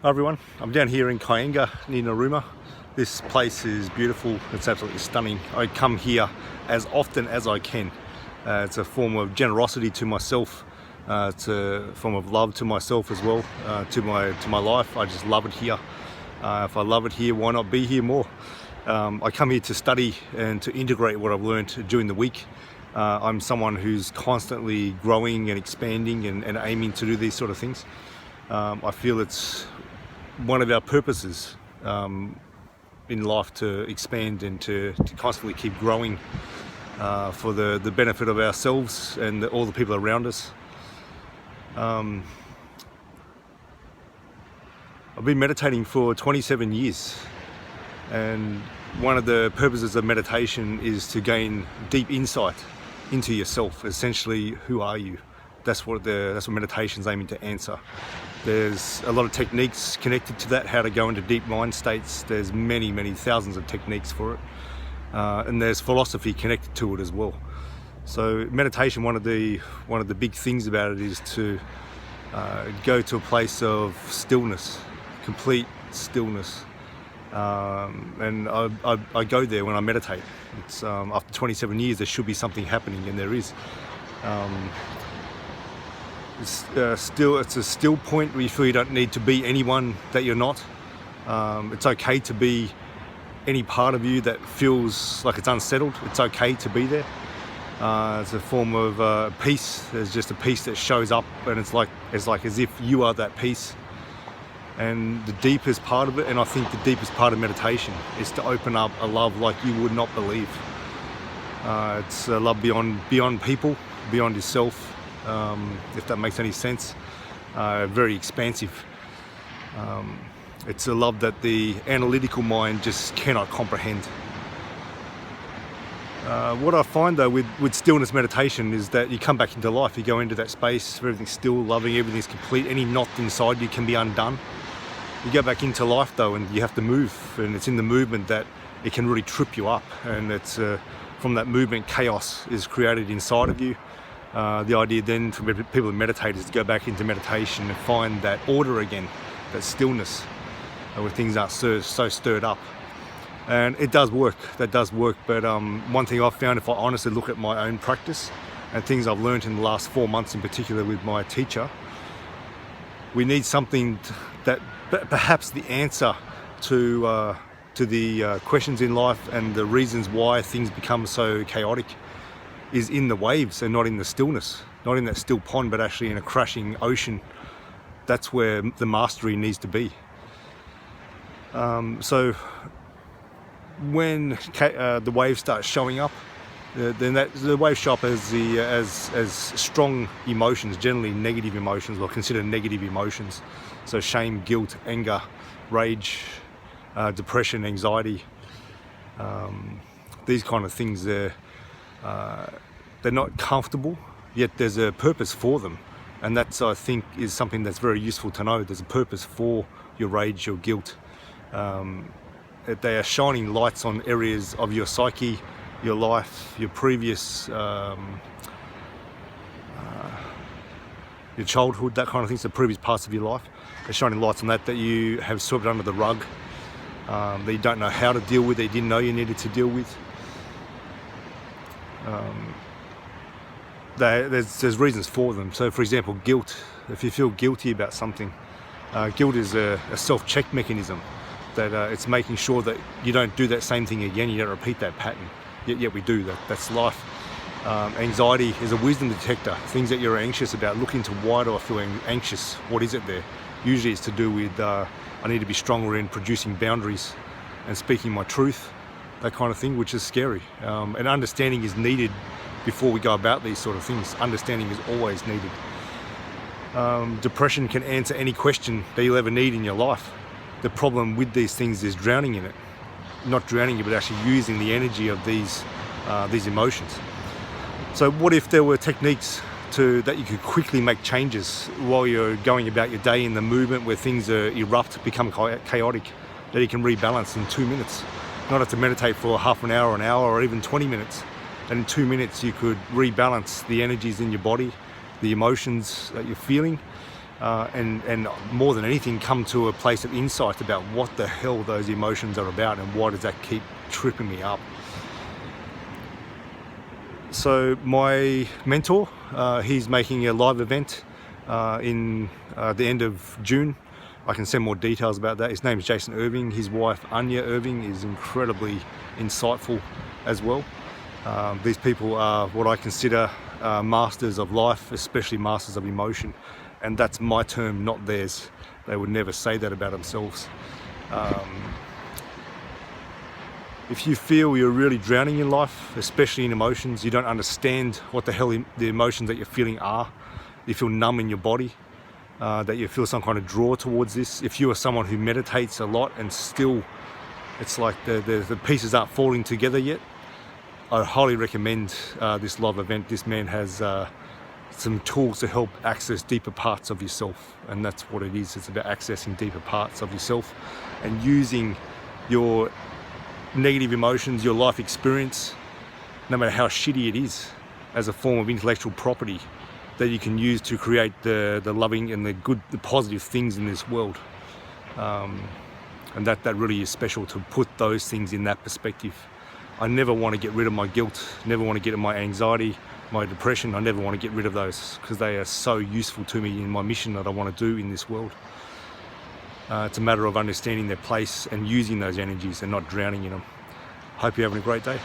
Hi everyone, I'm down here in Kayanga near Narooma. This place is beautiful, it's absolutely stunning. I come here as often as I can. It's a form of generosity to myself, it's a form of love to myself as well, to my life. I just love it here. If I love it here, why not be here more? I come here to study and to integrate what I've learned during the week. I'm someone who's constantly growing and expanding and aiming to do these sort of things. I feel it's one of our purposes in life to expand and to constantly keep growing for the benefit of ourselves and all the people around us. I've been meditating for 27 years, and one of the purposes of meditation is to gain deep insight into yourself. Essentially, who are you? That's what meditation's aiming to answer. There's a lot of techniques connected to that, how to go into deep mind states. There's many thousands of techniques for it, and there's philosophy connected to it as well. So meditation, one of the big things about it is to go to a place of stillness, complete stillness, and I go there when I meditate. It's after 27 years, there should be something happening, and there is. It's a still point where you feel you don't need to be anyone that you're not. It's okay to be any part of you that feels like it's unsettled. It's okay to be there. It's a form of peace. There's just a peace that shows up, and it's like as if you are that peace. And the deepest part of it, and I think the deepest part of meditation, is to open up a love like you would not believe. It's a love beyond people, beyond yourself. If that makes any sense. Very expansive. It's a love that the analytical mind just cannot comprehend. What I find though with stillness meditation is that you come back into life, you go into that space where everything's still, loving, everything's complete, any knot inside you can be undone. You go back into life though, and you have to move, and it's in the movement that it can really trip you up, and it's from that movement chaos is created inside of you. The idea then for people who meditate is to go back into meditation and find that order again, that stillness, where things aren't so stirred up. And it does work, that does work. But one thing I've found, if I honestly look at my own practice and things I've learned in the last 4 months in particular with my teacher, we need something that perhaps the answer to the questions in life and the reasons why things become so chaotic is in the waves and not in the stillness, not in that still pond, but actually in a crashing ocean. That's where the mastery needs to be. So when the waves start showing up, then the waves show up as strong emotions, generally negative emotions, or considered negative emotions. So shame, guilt, anger, rage, depression, anxiety, these kind of things. They're not comfortable, yet there's a purpose for them, and that's, I think, is something that's very useful to know. There's a purpose for your rage, your guilt. They are shining lights on areas of your psyche, your life, your previous, your childhood, that kind of thing. So previous parts of your life, they're shining lights on that you have swept under the rug, that you don't know how to deal with, that you didn't know you needed to deal with. There's reasons for them. So for example, guilt. If you feel guilty about something, guilt is a self-check mechanism, that it's making sure that you don't do that same thing again, you don't repeat that pattern. Yet we do that. That's life. Anxiety is a wisdom detector. Things that you're anxious about, look into why do I feel anxious? What is it there? Usually it's to do with I need to be stronger in producing boundaries and speaking my truth, that kind of thing, which is scary. And understanding is needed before we go about these sort of things. Understanding is always needed. Depression can answer any question that you'll ever need in your life. The problem with these things is drowning in it. Not drowning it, but actually using the energy of these emotions. So what if there were techniques that you could quickly make changes while you're going about your day in the movement where things erupt, become chaotic, that you can rebalance in 2 minutes? Not have to meditate for half an hour, or even 20 minutes. And in 2 minutes you could rebalance the energies in your body, the emotions that you're feeling, and more than anything come to a place of insight about what the hell those emotions are about and why does that keep tripping me up. So my mentor, he's making a live event in the end of June. I can send more details about that. His name is Jason Irving. His wife Anya Irving is incredibly insightful as well. These people are what I consider masters of life, especially masters of emotion, and that's my term, not theirs. They would never say that about themselves. If you feel you're really drowning in life, especially in emotions, you don't understand what the hell the emotions that you're feeling are, you feel numb in your body, that you feel some kind of draw towards this. If you are someone who meditates a lot and still it's like the pieces aren't falling together yet, I highly recommend this live event. This man has some tools to help access deeper parts of yourself, and that's what it is. It's about accessing deeper parts of yourself and using your negative emotions, your life experience, no matter how shitty it is, as a form of intellectual property that you can use to create the loving and the good, the positive things in this world. And that really is special, to put those things in that perspective. I never want to get rid of my guilt, never want to get rid of my anxiety, my depression. I never want to get rid of those because they are so useful to me in my mission that I want to do in this world. It's a matter of understanding their place and using those energies and not drowning in them. Hope you're having a great day.